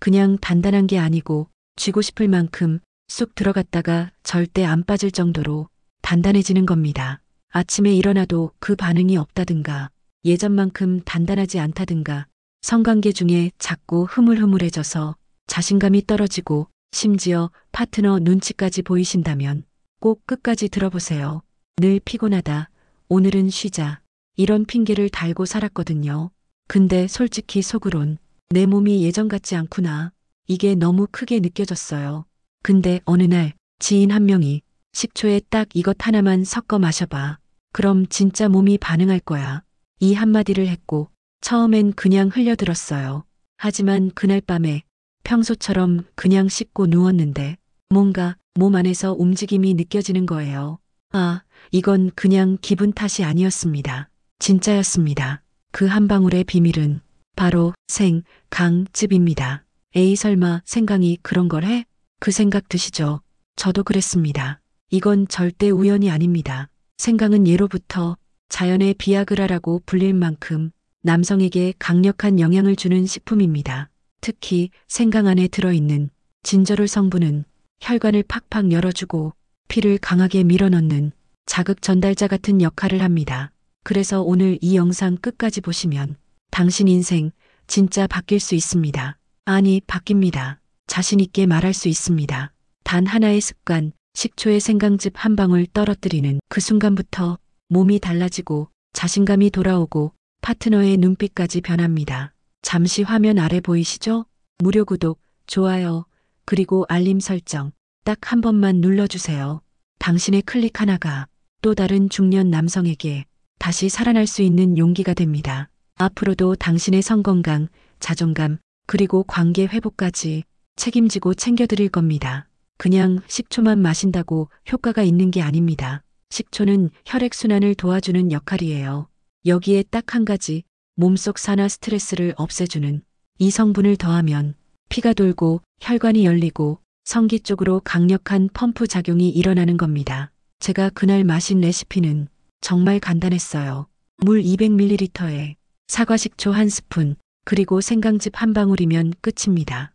그냥 단단한 게 아니고 쥐고 싶을 만큼 쑥 들어갔다가 절대 안 빠질 정도로 단단해지는 겁니다. 아침에 일어나도 그 반응이 없다든가 예전만큼 단단하지 않다든가 성관계 중에 자꾸 흐물흐물해져서 자신감이 떨어지고 심지어 파트너 눈치까지 보이신다면 꼭 끝까지 들어보세요. 늘 피곤하다. 오늘은 쉬자. 이런 핑계를 달고 살았거든요. 근데 솔직히 속으론 내 몸이 예전 같지 않구나. 이게 너무 크게 느껴졌어요. 근데 어느 날 지인 한 명이 식초에 딱 이것 하나만 섞어 마셔봐. 그럼 진짜 몸이 반응할 거야. 이 한마디를 했고 처음엔 그냥 흘려들었어요. 하지만 그날 밤에 평소처럼 그냥 씻고 누웠는데 뭔가 몸 안에서 움직임이 느껴지는 거예요. 아, 이건 그냥 기분 탓이 아니었습니다. 진짜였습니다. 그 한 방울의 비밀은 바로 생강즙입니다. 에이 설마 생강이 그런 걸 해? 그 생각 드시죠? 저도 그랬습니다. 이건 절대 우연이 아닙니다. 생강은 예로부터 자연의 비아그라라고 불릴 만큼 남성에게 강력한 영향을 주는 식품입니다. 특히 생강 안에 들어있는 진저롤 성분은 혈관을 팍팍 열어주고 피를 강하게 밀어넣는 자극 전달자 같은 역할을 합니다. 그래서 오늘 이 영상 끝까지 보시면 당신 인생 진짜 바뀔 수 있습니다. 아니, 바뀝니다. 자신 있게 말할 수 있습니다. 단 하나의 습관, 식초에 생강즙 한 방울 떨어뜨리는 그 순간부터 몸이 달라지고 자신감이 돌아오고 파트너의 눈빛까지 변합니다. 잠시 화면 아래 보이시죠? 무료 구독, 좋아요, 그리고 알림 설정 딱 한 번만 눌러주세요. 당신의 클릭 하나가 또 다른 중년 남성에게 다시 살아날 수 있는 용기가 됩니다. 앞으로도 당신의 성건강, 자존감, 그리고 관계 회복까지 책임지고 챙겨드릴 겁니다. 그냥 식초만 마신다고 효과가 있는 게 아닙니다. 식초는 혈액순환을 도와주는 역할이에요. 여기에 딱 한 가지, 몸속 산화 스트레스를 없애주는 이 성분을 더하면 피가 돌고 혈관이 열리고 성기 쪽으로 강력한 펌프 작용이 일어나는 겁니다. 제가 그날 마신 레시피는 정말 간단했어요. 물 200ml에 사과식초 1스푼, 그리고 생강즙 한 방울이면 끝입니다.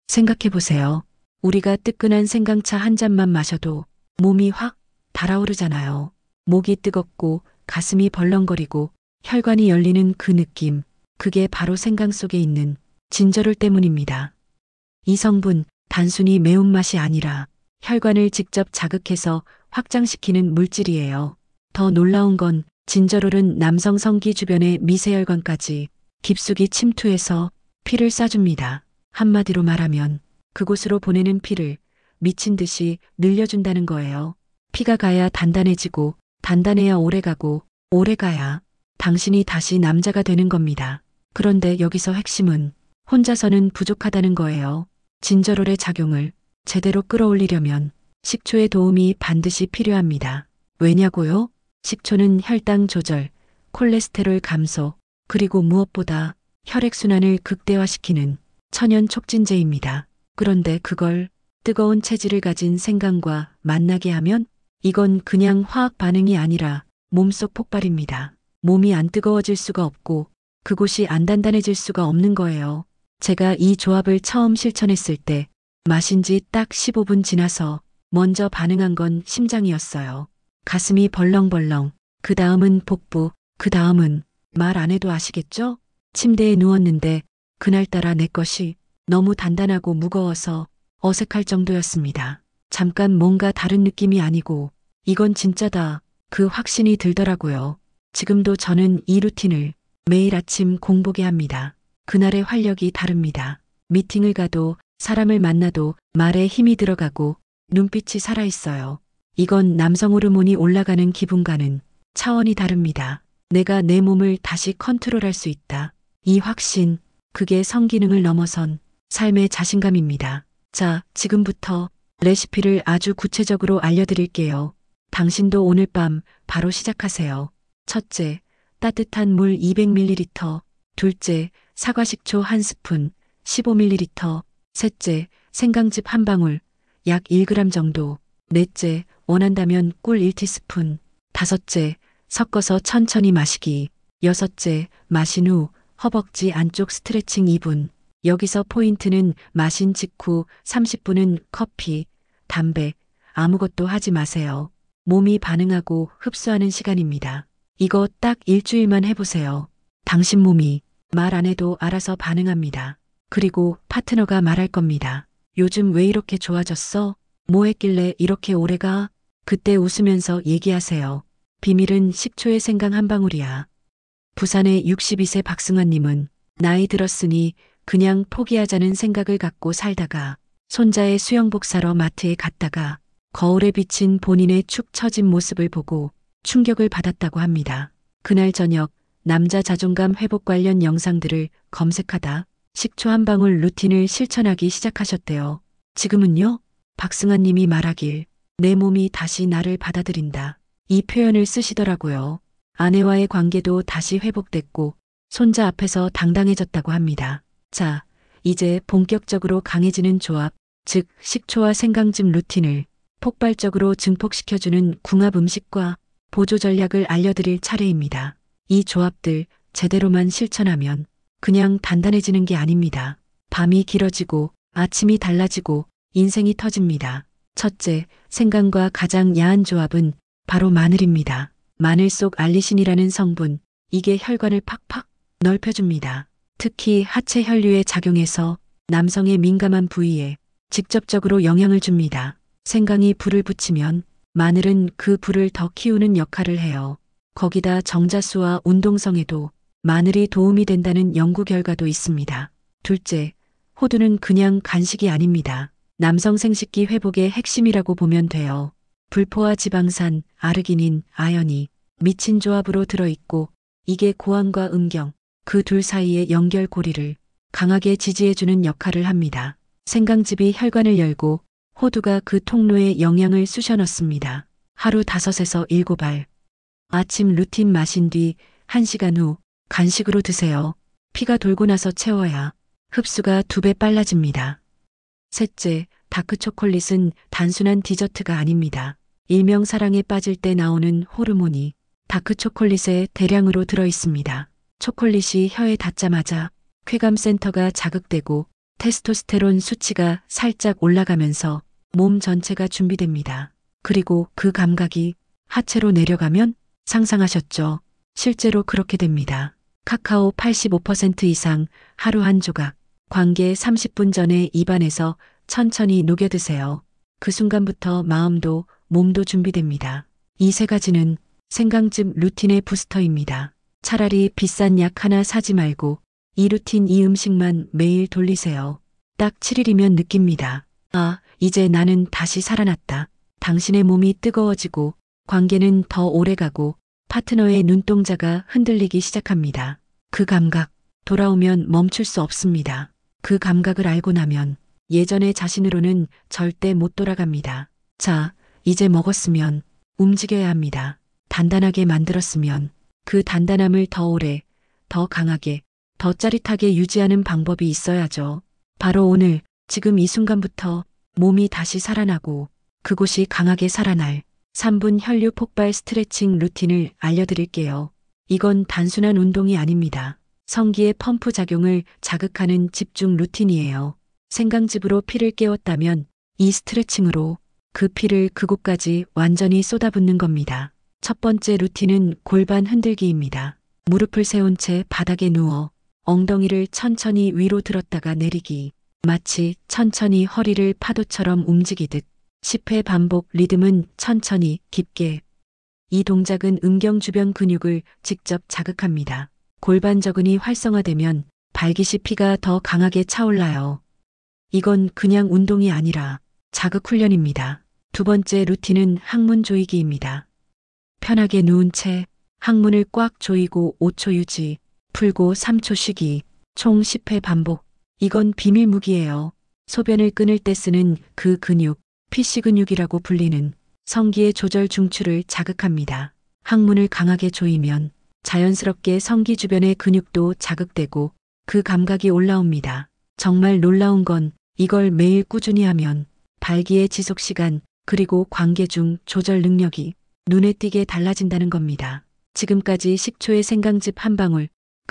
생각해보세요. 우리가 뜨끈한 생강차 한 잔만 마셔도 몸이 확 달아오르잖아요. 목이 뜨겁고 가슴이 벌렁거리고 혈관이 열리는 그 느낌, 그게 바로 생강 속에 있는 진저롤 때문입니다. 이 성분, 단순히 매운맛이 아니라 혈관을 직접 자극해서 확장시키는 물질이에요. 더 놀라운 건 진저롤은 남성 성기 주변의 미세혈관까지 깊숙이 침투해서 피를 쏴줍니다. 한마디로 말하면 그곳으로 보내는 피를 미친 듯이 늘려준다는 거예요. 피가 가야 단단해지고 단단해야 오래가고 오래가야 당신이 다시 남자가 되는 겁니다. 그런데 여기서 핵심은 혼자서는 부족하다는 거예요. 진저롤의 작용을 제대로 끌어올리려면 식초의 도움이 반드시 필요합니다. 왜냐고요? 식초는 혈당 조절, 콜레스테롤 감소, 그리고 무엇보다 혈액순환을 극대화시키는 천연 촉진제입니다. 그런데 그걸 뜨거운 체질을 가진 생강과 만나게 하면 이건 그냥 화학 반응이 아니라 몸속 폭발입니다. 몸이 안 뜨거워질 수가 없고 그곳이 안 단단해질 수가 없는 거예요. 제가 이 조합을 처음 실천했을 때 마신 지 딱 15분 지나서 먼저 반응한 건 심장이었어요. 가슴이 벌렁벌렁, 그 다음은 복부, 그 다음은 말 안 해도 아시겠죠? 침대에 누웠는데 그날따라 내 것이 너무 단단하고 무거워서 어색할 정도였습니다. 잠깐 뭔가 다른 느낌이 아니고 이건 진짜다. 그 확신이 들더라고요. 지금도 저는 이 루틴을 매일 아침 공복에 합니다. 그날의 활력이 다릅니다. 미팅을 가도 사람을 만나도 말에 힘이 들어가고 눈빛이 살아있어요. 이건 남성 호르몬이 올라가는 기분과는 차원이 다릅니다. 내가 내 몸을 다시 컨트롤할 수 있다. 이 확신, 그게 성기능을 넘어선 삶의 자신감입니다. 자, 지금부터 레시피를 아주 구체적으로 알려드릴게요. 당신도 오늘 밤 바로 시작하세요. 첫째, 따뜻한 물 200ml. 둘째, 사과식초 1스푼, 15ml. 셋째, 생강즙 한 방울, 약 1g 정도. 넷째, 원한다면 꿀 1티스푼. 다섯째, 섞어서 천천히 마시기. 여섯째, 마신 후 허벅지 안쪽 스트레칭 2분. 여기서 포인트는 마신 직후 30분은 커피, 담배, 아무것도 하지 마세요. 몸이 반응하고 흡수하는 시간입니다. 이거 딱 일주일만 해보세요. 당신 몸이 말 안 해도 알아서 반응합니다. 그리고 파트너가 말할 겁니다. 요즘 왜 이렇게 좋아졌어? 뭐 했길래 이렇게 오래가? 그때 웃으면서 얘기하세요. 비밀은 식초의 생강 한 방울이야. 부산의 62세 박승환님은 나이 들었으니 그냥 포기하자는 생각을 갖고 살다가 손자의 수영복 사러 마트에 갔다가 거울에 비친 본인의 축 처진 모습을 보고 충격을 받았다고 합니다. 그날 저녁 남자 자존감 회복 관련 영상들을 검색하다 식초 한 방울 루틴을 실천하기 시작하셨대요. 지금은요? 박승환 님이 말하길 내 몸이 다시 나를 받아들인다. 이 표현을 쓰시더라고요. 아내와의 관계도 다시 회복됐고 손자 앞에서 당당해졌다고 합니다. 자, 이제 본격적으로 강해지는 조합, 즉 식초와 생강즙 루틴을 폭발적으로 증폭시켜주는 궁합 음식과 보조 전략을 알려드릴 차례입니다. 이 조합들 제대로만 실천하면 그냥 단단해지는 게 아닙니다. 밤이 길어지고 아침이 달라지고 인생이 터집니다. 첫째, 생강과 가장 야한 조합은 바로 마늘입니다. 마늘 속 알리신이라는 성분, 이게 혈관을 팍팍 넓혀줍니다. 특히 하체 혈류에 작용해서 남성의 민감한 부위에 직접적으로 영향을 줍니다. 생강이 불을 붙이면 마늘은 그 불을 더 키우는 역할을 해요. 거기다 정자수와 운동성에도 마늘이 도움이 된다는 연구 결과도 있습니다. 둘째, 호두는 그냥 간식이 아닙니다. 남성 생식기 회복의 핵심이라고 보면 돼요. 불포화 지방산, 아르기닌, 아연이 미친 조합으로 들어있고 이게 고환과 음경, 그 둘 사이의 연결고리를 강하게 지지해주는 역할을 합니다. 생강즙이 혈관을 열고 호두가 그 통로에 영양을 쑤셔 넣습니다. 하루 5에서 7알. 아침 루틴 마신 뒤 1시간 후 간식으로 드세요. 피가 돌고 나서 채워야 흡수가 2배 빨라집니다. 셋째, 다크초콜릿은 단순한 디저트가 아닙니다. 일명 사랑에 빠질 때 나오는 호르몬이 다크초콜릿에 대량으로 들어있습니다. 초콜릿이 혀에 닿자마자 쾌감센터가 자극되고 테스토스테론 수치가 살짝 올라가면서 몸 전체가 준비됩니다. 그리고 그 감각이 하체로 내려가면 상상하셨죠? 실제로 그렇게 됩니다. 카카오 85% 이상 하루 한 조각, 관계 30분 전에 입안에서 천천히 녹여 드세요. 그 순간부터 마음도 몸도 준비됩니다. 이 세 가지는 생강즙 루틴의 부스터입니다. 차라리 비싼 약 하나 사지 말고 이 루틴 이 음식만 매일 돌리세요. 딱 7일이면 느낍니다. 아, 이제 나는 다시 살아났다. 당신의 몸이 뜨거워지고 관계는 더 오래가고 파트너의 눈동자가 흔들리기 시작합니다. 그 감각, 돌아오면 멈출 수 없습니다. 그 감각을 알고 나면 예전의 자신으로는 절대 못 돌아갑니다. 자, 이제 먹었으면 움직여야 합니다. 단단하게 만들었으면 그 단단함을 더 오래, 더 강하게, 더 짜릿하게 유지하는 방법이 있어야죠. 바로 오늘, 지금 이 순간부터 몸이 다시 살아나고 그곳이 강하게 살아날 3분 혈류 폭발 스트레칭 루틴을 알려드릴게요. 이건 단순한 운동이 아닙니다. 성기의 펌프 작용을 자극하는 집중 루틴이에요. 생강즙으로 피를 깨웠다면 이 스트레칭으로 그 피를 그곳까지 완전히 쏟아붓는 겁니다. 첫 번째 루틴은 골반 흔들기입니다. 무릎을 세운 채 바닥에 누워 엉덩이를 천천히 위로 들었다가 내리기. 마치 천천히 허리를 파도처럼 움직이듯 10회 반복, 리듬은 천천히 깊게. 이 동작은 음경 주변 근육을 직접 자극합니다. 골반 저근이 활성화되면 발기시 피가 더 강하게 차올라요. 이건 그냥 운동이 아니라 자극 훈련입니다. 두 번째 루틴은 항문 조이기입니다. 편하게 누운 채 항문을 꽉 조이고 5초 유지, 풀고 3초 쉬기, 총 10회 반복. 이건 비밀 무기예요. 소변을 끊을 때 쓰는 그 근육, PC 근육이라고 불리는 성기의 조절 중추를 자극합니다. 항문을 강하게 조이면 자연스럽게 성기 주변의 근육도 자극되고 그 감각이 올라옵니다. 정말 놀라운 건 이걸 매일 꾸준히 하면 발기의 지속 시간 그리고 관계 중 조절 능력이 눈에 띄게 달라진다는 겁니다. 지금까지 식초의 생강즙 한 방울,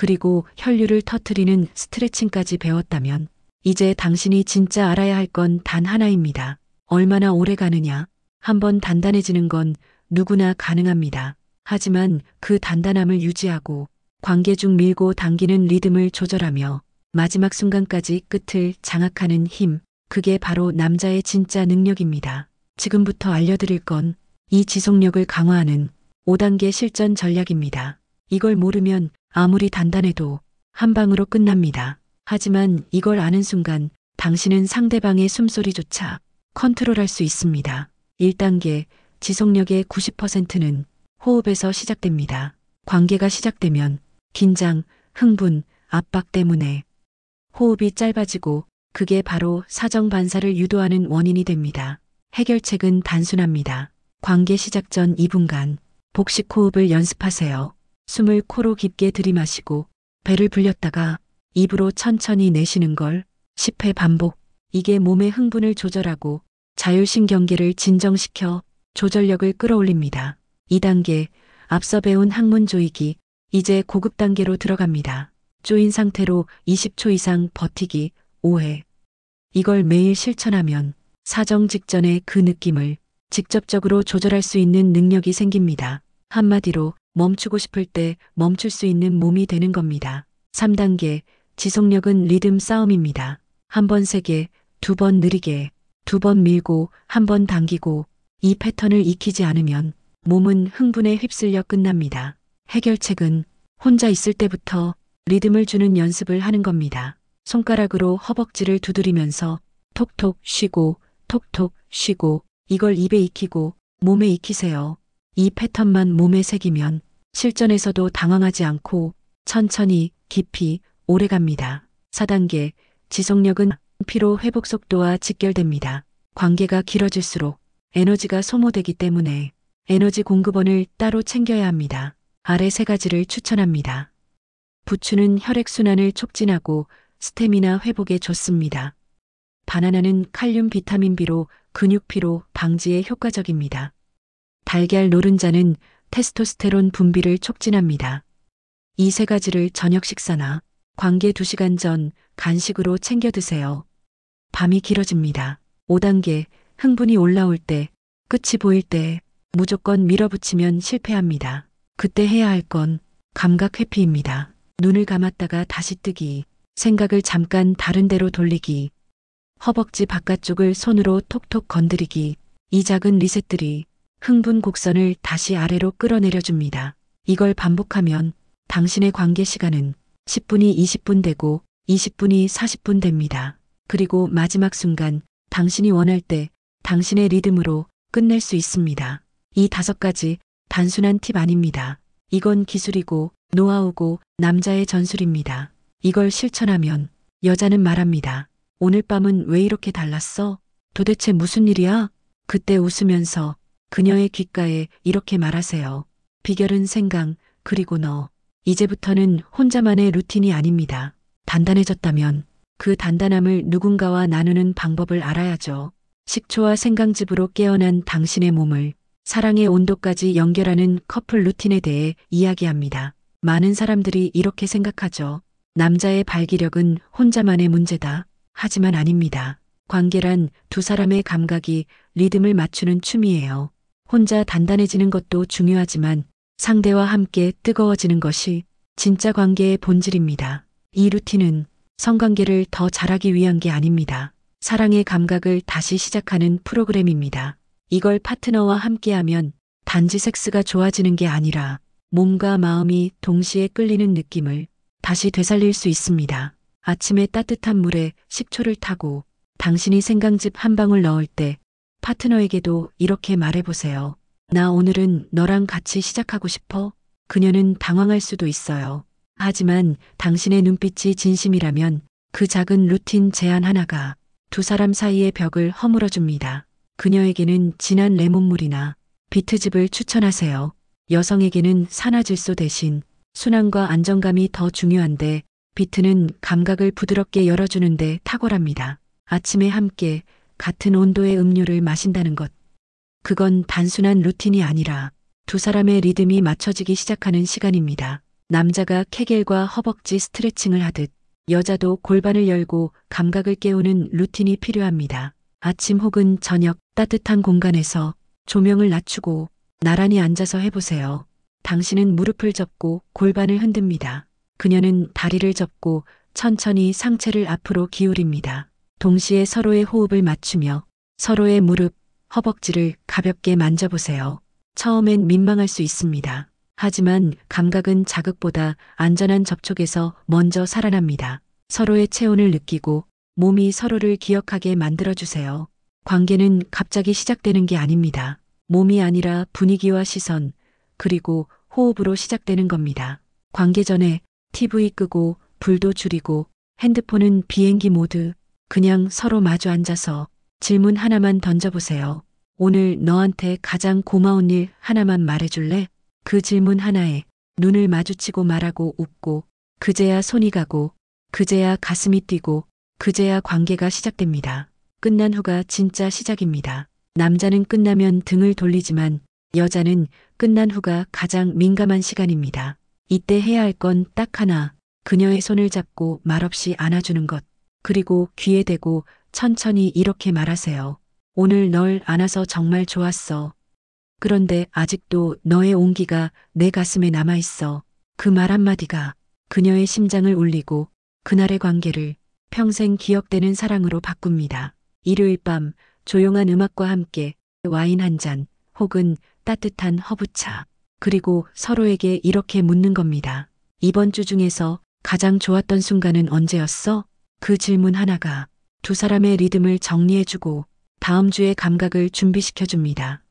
그리고 혈류를 터트리는 스트레칭까지 배웠다면 이제 당신이 진짜 알아야 할 건 단 하나입니다. 얼마나 오래 가느냐. 한번 단단해지는 건 누구나 가능합니다. 하지만 그 단단함을 유지하고 관계 중 밀고 당기는 리듬을 조절하며 마지막 순간까지 끝을 장악하는 힘, 그게 바로 남자의 진짜 능력입니다. 지금부터 알려드릴 건 이 지속력을 강화하는 5단계 실전 전략입니다. 이걸 모르면 아무리 단단해도 한 방으로 끝납니다. 하지만 이걸 아는 순간 당신은 상대방의 숨소리조차 컨트롤할 수 있습니다. 1단계 지속력의 90%는 호흡에서 시작됩니다. 관계가 시작되면 긴장, 흥분, 압박 때문에 호흡이 짧아지고 그게 바로 사정 반사를 유도하는 원인이 됩니다. 해결책은 단순합니다. 관계 시작 전 2분간 복식 호흡을 연습하세요. 숨을 코로 깊게 들이마시고 배를 불렸다가 입으로 천천히 내쉬는 걸 10회 반복. 이게 몸의 흥분을 조절하고 자율신경계를 진정시켜 조절력을 끌어올립니다. 2단계 앞서 배운 항문 조이기. 이제 고급 단계로 들어갑니다. 조인 상태로 20초 이상 버티기 5회. 이걸 매일 실천하면 사정 직전의 그 느낌을 직접적으로 조절할 수 있는 능력이 생깁니다. 한마디로 멈추고 싶을 때 멈출 수 있는 몸이 되는 겁니다. 3단계 지속력은 리듬 싸움입니다. 한 번 세게, 두 번 느리게, 두 번 밀고, 한 번 당기고 이 패턴을 익히지 않으면 몸은 흥분에 휩쓸려 끝납니다. 해결책은 혼자 있을 때부터 리듬을 주는 연습을 하는 겁니다. 손가락으로 허벅지를 두드리면서 톡톡 쉬고 톡톡 쉬고 이걸 입에 익히고 몸에 익히세요. 이 패턴만 몸에 새기면 실전에서도 당황하지 않고 천천히 깊이 오래 갑니다. 4단계 지속력은 피로 회복 속도와 직결됩니다. 관계가 길어질수록 에너지가 소모되기 때문에 에너지 공급원을 따로 챙겨야 합니다. 아래 3가지를 추천합니다. 부추는 혈액순환을 촉진하고 스태미나 회복에 좋습니다. 바나나는 칼륨 비타민 B로 근육 피로 방지에 효과적입니다. 달걀 노른자는 테스토스테론 분비를 촉진합니다. 이 3가지를 저녁 식사나 관계 2시간 전 간식으로 챙겨 드세요. 밤이 길어집니다. 5단계 흥분이 올라올 때, 끝이 보일 때 무조건 밀어붙이면 실패합니다. 그때 해야 할 건 감각 회피입니다. 눈을 감았다가 다시 뜨기, 생각을 잠깐 다른 데로 돌리기, 허벅지 바깥쪽을 손으로 톡톡 건드리기. 이 작은 리셋들이 흥분 곡선을 다시 아래로 끌어내려 줍니다. 이걸 반복하면 당신의 관계 시간은 10분이 20분 되고 20분이 40분 됩니다. 그리고 마지막 순간 당신이 원할 때 당신의 리듬으로 끝낼 수 있습니다. 이 5가지 단순한 팁 아닙니다. 이건 기술이고 노하우고 남자의 전술입니다. 이걸 실천하면 여자는 말합니다. 오늘 밤은 왜 이렇게 달랐어? 도대체 무슨 일이야? 그때 웃으면서 그녀의 귓가에 이렇게 말하세요. 비결은 생강, 그리고 너. 이제부터는 혼자만의 루틴이 아닙니다. 단단해졌다면 그 단단함을 누군가와 나누는 방법을 알아야죠. 식초와 생강즙으로 깨어난 당신의 몸을 사랑의 온도까지 연결하는 커플 루틴에 대해 이야기합니다. 많은 사람들이 이렇게 생각하죠. 남자의 발기력은 혼자만의 문제다. 하지만 아닙니다. 관계란 두 사람의 감각이 리듬을 맞추는 춤이에요. 혼자 단단해지는 것도 중요하지만 상대와 함께 뜨거워지는 것이 진짜 관계의 본질입니다. 이 루틴은 성관계를 더 잘하기 위한 게 아닙니다. 사랑의 감각을 다시 시작하는 프로그램입니다. 이걸 파트너와 함께하면 단지 섹스가 좋아지는 게 아니라 몸과 마음이 동시에 끌리는 느낌을 다시 되살릴 수 있습니다. 아침에 따뜻한 물에 식초를 타고 당신이 생강즙 한 방울 넣을 때 파트너에게도 이렇게 말해보세요. 나 오늘은 너랑 같이 시작하고 싶어. 그녀는 당황할 수도 있어요. 하지만 당신의 눈빛이 진심이라면 그 작은 루틴 제안 하나가 두 사람 사이의 벽을 허물어줍니다. 그녀에게는 진한 레몬물이나 비트즙을 추천하세요. 여성에게는 산화질소 대신 순환과 안정감이 더 중요한데 비트는 감각을 부드럽게 열어주는데 탁월합니다. 아침에 함께 같은 온도의 음료를 마신다는 것. 그건 단순한 루틴이 아니라 두 사람의 리듬이 맞춰지기 시작하는 시간입니다. 남자가 케겔과 허벅지 스트레칭을 하듯 여자도 골반을 열고 감각을 깨우는 루틴이 필요합니다. 아침 혹은 저녁 따뜻한 공간에서 조명을 낮추고 나란히 앉아서 해보세요. 당신은 무릎을 접고 골반을 흔듭니다. 그녀는 다리를 접고 천천히 상체를 앞으로 기울입니다. 동시에 서로의 호흡을 맞추며 서로의 무릎, 허벅지를 가볍게 만져보세요. 처음엔 민망할 수 있습니다. 하지만 감각은 자극보다 안전한 접촉에서 먼저 살아납니다. 서로의 체온을 느끼고 몸이 서로를 기억하게 만들어주세요. 관계는 갑자기 시작되는 게 아닙니다. 몸이 아니라 분위기와 시선, 그리고 호흡으로 시작되는 겁니다. 관계 전에 TV 끄고 불도 줄이고 핸드폰은 비행기 모드, 그냥 서로 마주 앉아서 질문 하나만 던져보세요. 오늘 너한테 가장 고마운 일 하나만 말해줄래? 그 질문 하나에 눈을 마주치고 말하고 웃고 그제야 손이 가고 그제야 가슴이 뛰고 그제야 관계가 시작됩니다. 끝난 후가 진짜 시작입니다. 남자는 끝나면 등을 돌리지만 여자는 끝난 후가 가장 민감한 시간입니다. 이때 해야 할 건 딱 하나, 그녀의 손을 잡고 말없이 안아주는 것. 그리고 귀에 대고 천천히 이렇게 말하세요. 오늘 널 안아서 정말 좋았어. 그런데 아직도 너의 온기가 내 가슴에 남아있어. 그 말 한마디가 그녀의 심장을 울리고 그날의 관계를 평생 기억되는 사랑으로 바꿉니다. 일요일 밤 조용한 음악과 함께 와인 한 잔 혹은 따뜻한 허브차. 그리고 서로에게 이렇게 묻는 겁니다. 이번 주 중에서 가장 좋았던 순간은 언제였어? 그 질문 하나가 두 사람의 리듬을 정리해주고 다음 주의 감각을 준비시켜줍니다.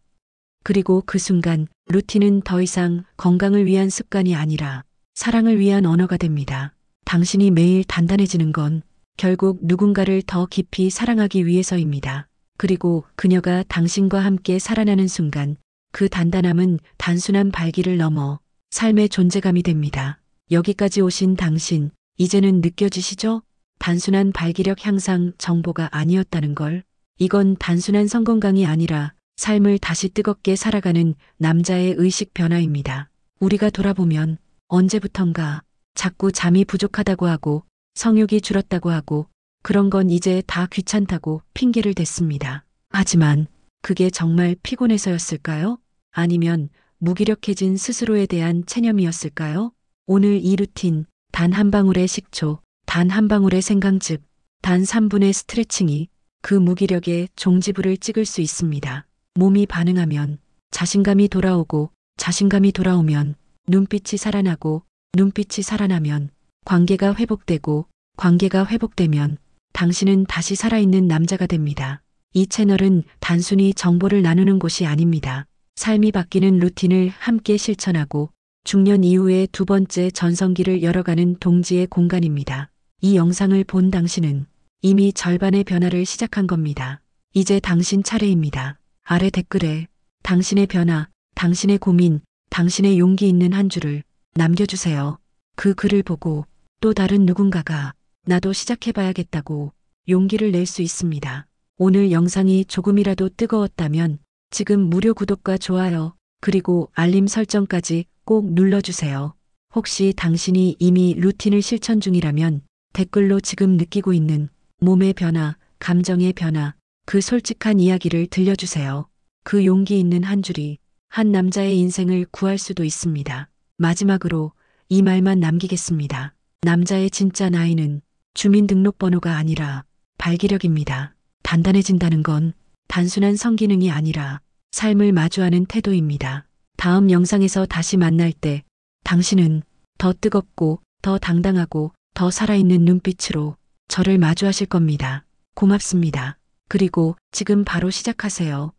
그리고 그 순간 루틴은 더 이상 건강을 위한 습관이 아니라 사랑을 위한 언어가 됩니다. 당신이 매일 단단해지는 건 결국 누군가를 더 깊이 사랑하기 위해서입니다. 그리고 그녀가 당신과 함께 살아나는 순간 그 단단함은 단순한 발기를 넘어 삶의 존재감이 됩니다. 여기까지 오신 당신, 이제는 느껴지시죠? 단순한 발기력 향상 정보가 아니었다는 걸. 이건 단순한 성건강이 아니라 삶을 다시 뜨겁게 살아가는 남자의 의식 변화입니다. 우리가 돌아보면 언제부턴가 자꾸 잠이 부족하다고 하고 성욕이 줄었다고 하고 그런 건 이제 다 귀찮다고 핑계를 댔습니다. 하지만 그게 정말 피곤해서였을까요? 아니면 무기력해진 스스로에 대한 체념이었을까요? 오늘 이 루틴, 단 한 방울의 식초, 단 한 방울의 생강즙, 단 3분의 스트레칭이 그 무기력의 종지부를 찍을 수 있습니다. 몸이 반응하면 자신감이 돌아오고 자신감이 돌아오면 눈빛이 살아나고 눈빛이 살아나면 관계가 회복되고 관계가 회복되면 당신은 다시 살아있는 남자가 됩니다. 이 채널은 단순히 정보를 나누는 곳이 아닙니다. 삶이 바뀌는 루틴을 함께 실천하고 중년 이후의 두 번째 전성기를 열어가는 동지의 공간입니다. 이 영상을 본 당신은 이미 절반의 변화를 시작한 겁니다. 이제 당신 차례입니다. 아래 댓글에 당신의 변화, 당신의 고민, 당신의 용기 있는 한 줄을 남겨주세요. 그 글을 보고 또 다른 누군가가 나도 시작해봐야겠다고 용기를 낼 수 있습니다. 오늘 영상이 조금이라도 뜨거웠다면 지금 무료 구독과 좋아요, 그리고 알림 설정까지 꼭 눌러주세요. 혹시 당신이 이미 루틴을 실천 중이라면 댓글로 지금 느끼고 있는 몸의 변화, 감정의 변화, 그 솔직한 이야기를 들려주세요. 그 용기 있는 한 줄이 한 남자의 인생을 구할 수도 있습니다. 마지막으로 이 말만 남기겠습니다. 남자의 진짜 나이는 주민등록번호가 아니라 발기력입니다. 단단해진다는 건 단순한 성기능이 아니라 삶을 마주하는 태도입니다. 다음 영상에서 다시 만날 때 당신은 더 뜨겁고 더 당당하고 더 살아있는 눈빛으로 저를 마주하실 겁니다. 고맙습니다. 그리고 지금 바로 시작하세요.